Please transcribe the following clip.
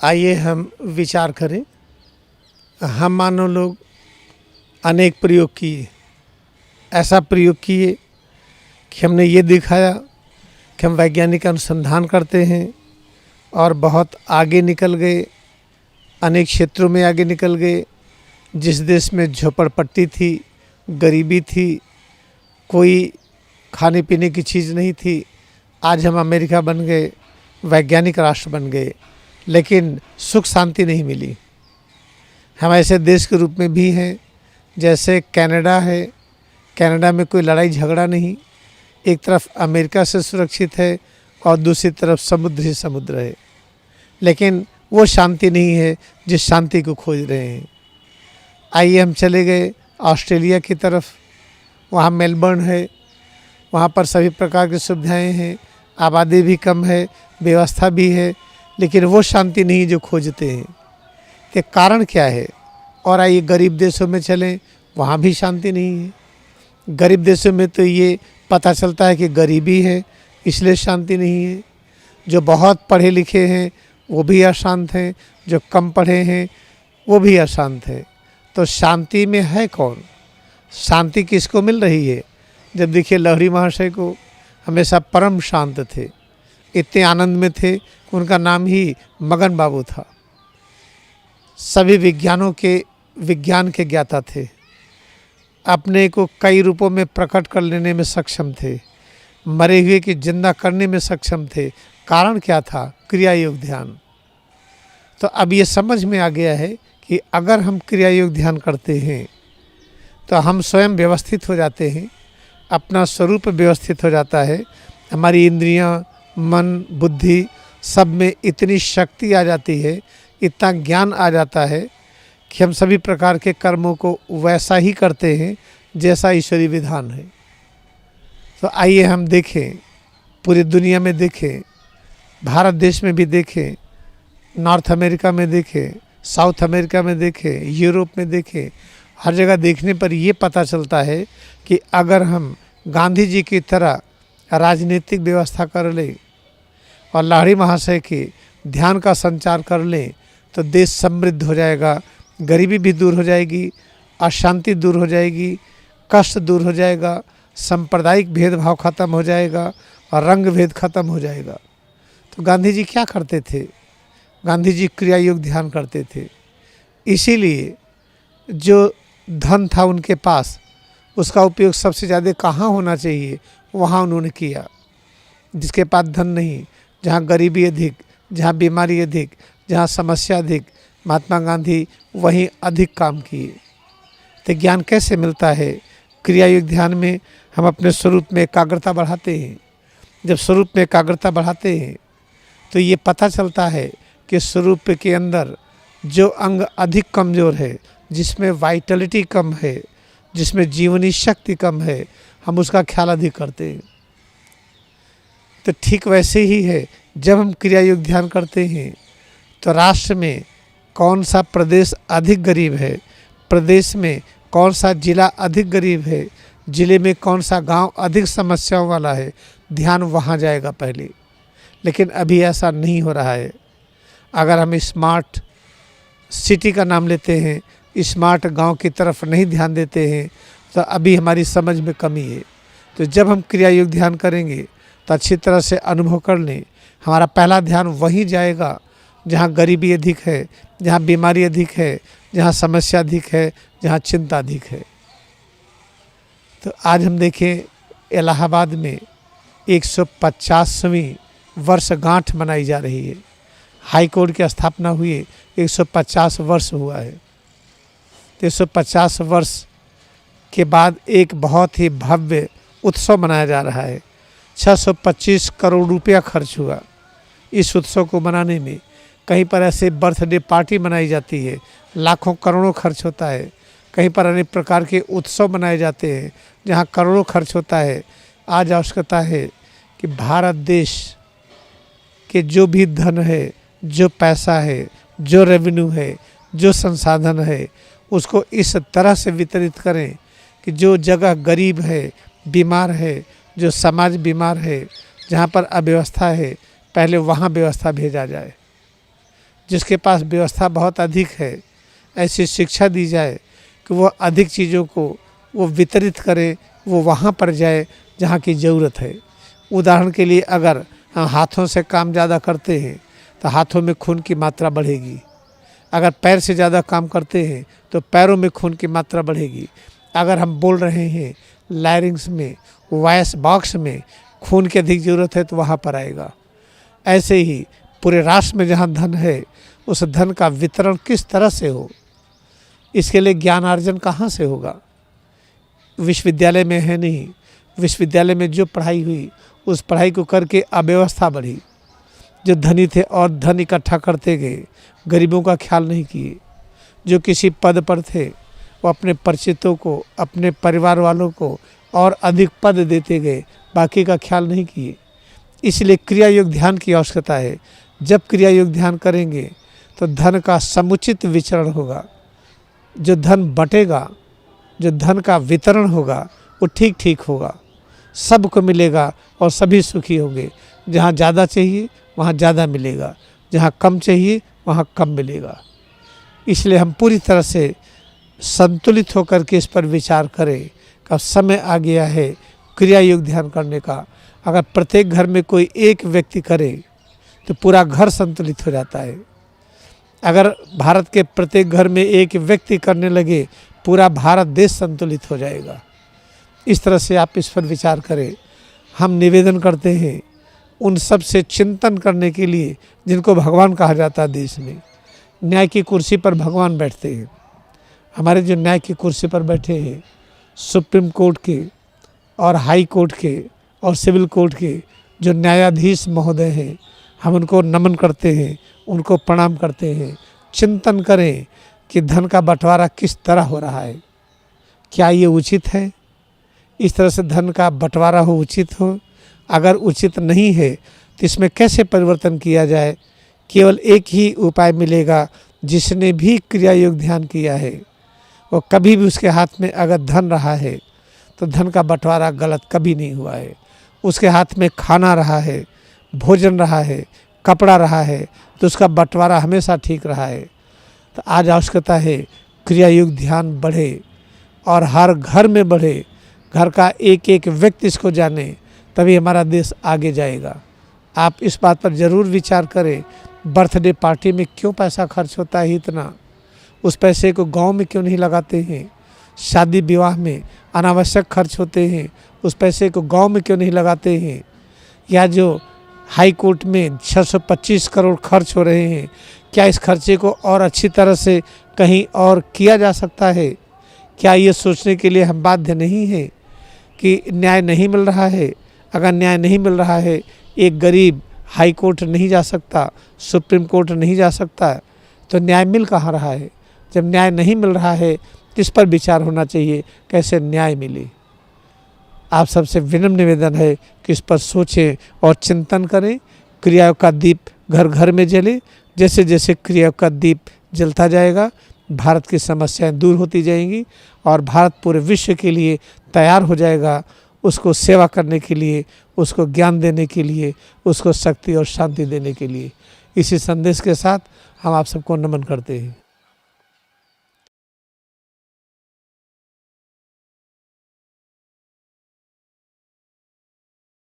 आइए हम विचार करें। हम मानव लोग अनेक प्रयोग किए, ऐसा प्रयोग किए कि हमने ये दिखाया कि हम वैज्ञानिक अनुसंधान करते हैं और बहुत आगे निकल गए, अनेक क्षेत्रों में आगे निकल गए। जिस देश में झोपड़पट्टी थी, गरीबी थी, कोई खाने पीने की चीज़ नहीं थी, आज हम अमेरिका बन गए, वैज्ञानिक राष्ट्र बन गए, लेकिन सुख शांति नहीं मिली। हम ऐसे देश के रूप में भी हैं जैसे कनाडा है। कनाडा में कोई लड़ाई झगड़ा नहीं, एक तरफ अमेरिका से सुरक्षित है और दूसरी तरफ समुद्र ही समुद्र है, लेकिन वो शांति नहीं है जिस शांति को खोज रहे हैं। आइए हम चले गए ऑस्ट्रेलिया की तरफ। वहाँ मेलबर्न है, वहाँ पर सभी प्रकार की सुविधाएं हैं, आबादी भी कम है, व्यवस्था भी है, लेकिन वो शांति नहीं जो खोजते हैं। कि कारण क्या है? और आइए गरीब देशों में चलें, वहाँ भी शांति नहीं है। गरीब देशों में तो ये पता चलता है कि गरीबी है इसलिए शांति नहीं है। जो बहुत पढ़े लिखे हैं वो भी अशांत हैं, जो कम पढ़े हैं वो भी अशांत हैं। तो शांति में है कौन? शांति किसको मिल रही है? जब देखिए लहरी महाशय को हमेशा परम शांत थे, इतने आनंद में थे कि उनका नाम ही मगन बाबू था। सभी विज्ञान के ज्ञाता थे, अपने को कई रूपों में प्रकट कर लेने में सक्षम थे, मरे हुए की जिंदा करने में सक्षम थे। कारण क्या था? क्रिया योग ध्यान। तो अब ये समझ में आ गया है कि अगर हम क्रिया योग ध्यान करते हैं तो हम स्वयं व्यवस्थित हो जाते हैं, अपना स्वरूप व्यवस्थित हो जाता है, हमारी इंद्रियां, मन, बुद्धि सब में इतनी शक्ति आ जाती है, इतना ज्ञान आ जाता है कि हम सभी प्रकार के कर्मों को वैसा ही करते हैं जैसा ईश्वरीय विधान है। तो आइए हम देखें, पूरी दुनिया में देखें, भारत देश में भी देखें, नॉर्थ अमेरिका में देखें, साउथ अमेरिका में देखें, यूरोप में देखें, हर जगह देखने पर ये पता चलता है कि अगर हम गांधी जी की तरह राजनीतिक व्यवस्था कर लें और लाहिड़ी महाशय के ध्यान का संचार कर लें तो देश समृद्ध हो जाएगा, गरीबी भी दूर हो जाएगी, अशांति दूर हो जाएगी, कष्ट दूर हो जाएगा, सांप्रदायिक भेदभाव खत्म हो जाएगा और रंग भेद खत्म हो जाएगा। तो गांधी जी क्या करते थे? गांधी जी क्रिया योग ध्यान करते थे। इसीलिए जो धन था उनके पास, उसका उपयोग सबसे ज़्यादा कहाँ होना चाहिए वहाँ उन्होंने किया। जिसके पास धन नहीं, जहाँ गरीबी अधिक, जहाँ बीमारी अधिक, जहाँ समस्या अधिक, महात्मा गांधी वहीं अधिक काम किए। तो ज्ञान कैसे मिलता है? क्रिया योग ध्यान में हम अपने स्वरूप में एकाग्रता बढ़ाते हैं। जब स्वरूप में एकाग्रता बढ़ाते हैं तो ये पता चलता है कि स्वरूप के अंदर जो अंग अधिक कमज़ोर है, जिसमें वाइटलिटी कम है, जिसमें जीवनी शक्ति कम है, हम उसका ख्याल अधिक करते हैं। तो ठीक वैसे ही है, जब हम क्रिया योग ध्यान करते हैं तो राष्ट्र में कौन सा प्रदेश अधिक गरीब है, प्रदेश में कौन सा जिला अधिक गरीब है, जिले में कौन सा गांव अधिक समस्याओं वाला है, ध्यान वहाँ जाएगा पहले। लेकिन अभी ऐसा नहीं हो रहा है। अगर हम स्मार्ट सिटी का नाम लेते हैं, स्मार्ट गांव की तरफ नहीं ध्यान देते हैं, तो अभी हमारी समझ में कमी है। तो जब हम क्रिया योग ध्यान करेंगे तो अच्छी तरह से अनुभव कर लें, हमारा पहला ध्यान वहीं जाएगा जहाँ गरीबी अधिक है, जहाँ बीमारी अधिक है, जहाँ समस्या अधिक है, जहाँ चिंता अधिक है। तो आज हम देखें इलाहाबाद में 150वीं वर्षगांठ मनाई जा रही है। हाई कोर्ट की स्थापना हुई 150 वर्ष हुआ है। तो 150 वर्ष के बाद एक बहुत ही भव्य उत्सव मनाया जा रहा है। 625 करोड़ रुपया खर्च हुआ इस उत्सव को मनाने में। कहीं पर ऐसे बर्थडे पार्टी मनाई जाती है, लाखों करोड़ों खर्च होता है। कहीं पर अनेक प्रकार के उत्सव मनाए जाते हैं जहाँ करोड़ों खर्च होता है। आज आवश्यकता है कि भारत देश के जो भी धन है, जो पैसा है, जो रेवेन्यू है, जो संसाधन है, उसको इस तरह से वितरित करें कि जो जगह गरीब है, बीमार है, जो समाज बीमार है, जहाँ पर अव्यवस्था है, पहले वहाँ व्यवस्था भेजा जाए। जिसके पास व्यवस्था बहुत अधिक है, ऐसी शिक्षा दी जाए कि वो अधिक चीज़ों को वो वितरित करे, वो वहाँ पर जाए जहाँ की ज़रूरत है। उदाहरण के लिए अगर हम हाथों से काम ज़्यादा करते हैं तो हाथों में खून की मात्रा बढ़ेगी। अगर पैर से ज़्यादा काम करते हैं तो पैरों में खून की मात्रा बढ़ेगी। अगर हम बोल रहे हैं लैरिंग्स में, वॉइस बॉक्स में खून की अधिक ज़रूरत है तो वहाँ पर आएगा। ऐसे ही पूरे राष्ट्र में जहाँ धन है, उस धन का वितरण किस तरह से हो, इसके लिए ज्ञानार्जन कहाँ से होगा? विश्वविद्यालय में है नहीं। विश्वविद्यालय में जो पढ़ाई हुई उस पढ़ाई को करके अव्यवस्था बढ़ी। जो धनी थे और धन इकट्ठा करते गए, गरीबों का ख्याल नहीं किए। जो किसी पद पर थे वो अपने परिचितों को, अपने परिवार वालों को और अधिक पद देते गए, बाकी का ख्याल नहीं किए। इसलिए क्रिया योग ध्यान की आवश्यकता है। जब क्रिया योग ध्यान करेंगे तो धन का समुचित विचरण होगा। जो धन बटेगा, जो धन का वितरण होगा वो ठीक ठीक होगा, सबको मिलेगा और सभी सुखी होंगे। जहाँ ज़्यादा चाहिए वहाँ ज़्यादा मिलेगा, जहाँ कम चाहिए वहाँ कम मिलेगा। इसलिए हम पूरी तरह से संतुलित होकर के इस पर विचार करें कि अब समय आ गया है क्रिया योग ध्यान करने का। अगर प्रत्येक घर में कोई एक व्यक्ति करे तो पूरा घर संतुलित हो जाता है। अगर भारत के प्रत्येक घर में एक व्यक्ति करने लगे, पूरा भारत देश संतुलित हो जाएगा। इस तरह से आप इस पर विचार करें। हम निवेदन करते हैं उन सब से चिंतन करने के लिए जिनको भगवान कहा जाता है। देश में न्याय की कुर्सी पर भगवान बैठते हैं। हमारे जो न्याय की कुर्सी पर बैठे हैं, सुप्रीम कोर्ट के और हाई कोर्ट के और सिविल कोर्ट के जो न्यायाधीश महोदय हैं, हम उनको नमन करते हैं, उनको प्रणाम करते हैं। चिंतन करें कि धन का बंटवारा किस तरह हो रहा है, क्या ये उचित है? इस तरह से धन का बंटवारा हो, उचित हो। अगर उचित नहीं है तो इसमें कैसे परिवर्तन किया जाए? केवल एक ही उपाय मिलेगा। जिसने भी क्रिया योग ध्यान किया है वो कभी भी उसके हाथ में अगर धन रहा है तो धन का बंटवारा गलत कभी नहीं हुआ है। उसके हाथ में खाना रहा है, भोजन रहा है, कपड़ा रहा है तो उसका बंटवारा हमेशा ठीक रहा है। तो आज आवश्यकता है क्रिया योग ध्यान बढ़े और हर घर में बढ़े। घर का एक एक व्यक्ति इसको जाने, तभी हमारा देश आगे जाएगा। आप इस बात पर ज़रूर विचार करें। बर्थडे पार्टी में क्यों पैसा खर्च होता है इतना? उस पैसे को गांव में क्यों नहीं लगाते हैं? शादी विवाह में अनावश्यक खर्च होते हैं, उस पैसे को गांव में क्यों नहीं लगाते हैं? या जो हाई कोर्ट में 625 करोड़ खर्च हो रहे हैं, क्या इस खर्चे को और अच्छी तरह से कहीं और किया जा सकता है? क्या ये सोचने के लिए हम बाध्य नहीं हैं कि न्याय नहीं मिल रहा है? अगर न्याय नहीं मिल रहा है, एक गरीब हाई कोर्ट नहीं जा सकता, सुप्रीम कोर्ट नहीं जा सकता, तो न्याय मिल कहाँ रहा है? जब न्याय नहीं मिल रहा है तो इस पर विचार होना चाहिए कैसे न्याय मिले। आप सबसे विनम्र निवेदन है कि इस पर सोचें और चिंतन करें। क्रियाओं का दीप घर घर में जले। जैसे जैसे क्रियाओं का दीप जलता जाएगा, भारत की समस्याएं दूर होती जाएंगी और भारत पूरे विश्व के लिए तैयार हो जाएगा, उसको सेवा करने के लिए, उसको ज्ञान देने के लिए, उसको शक्ति और शांति देने के लिए। इसी संदेश के साथ हम आप सबको नमन करते हैं।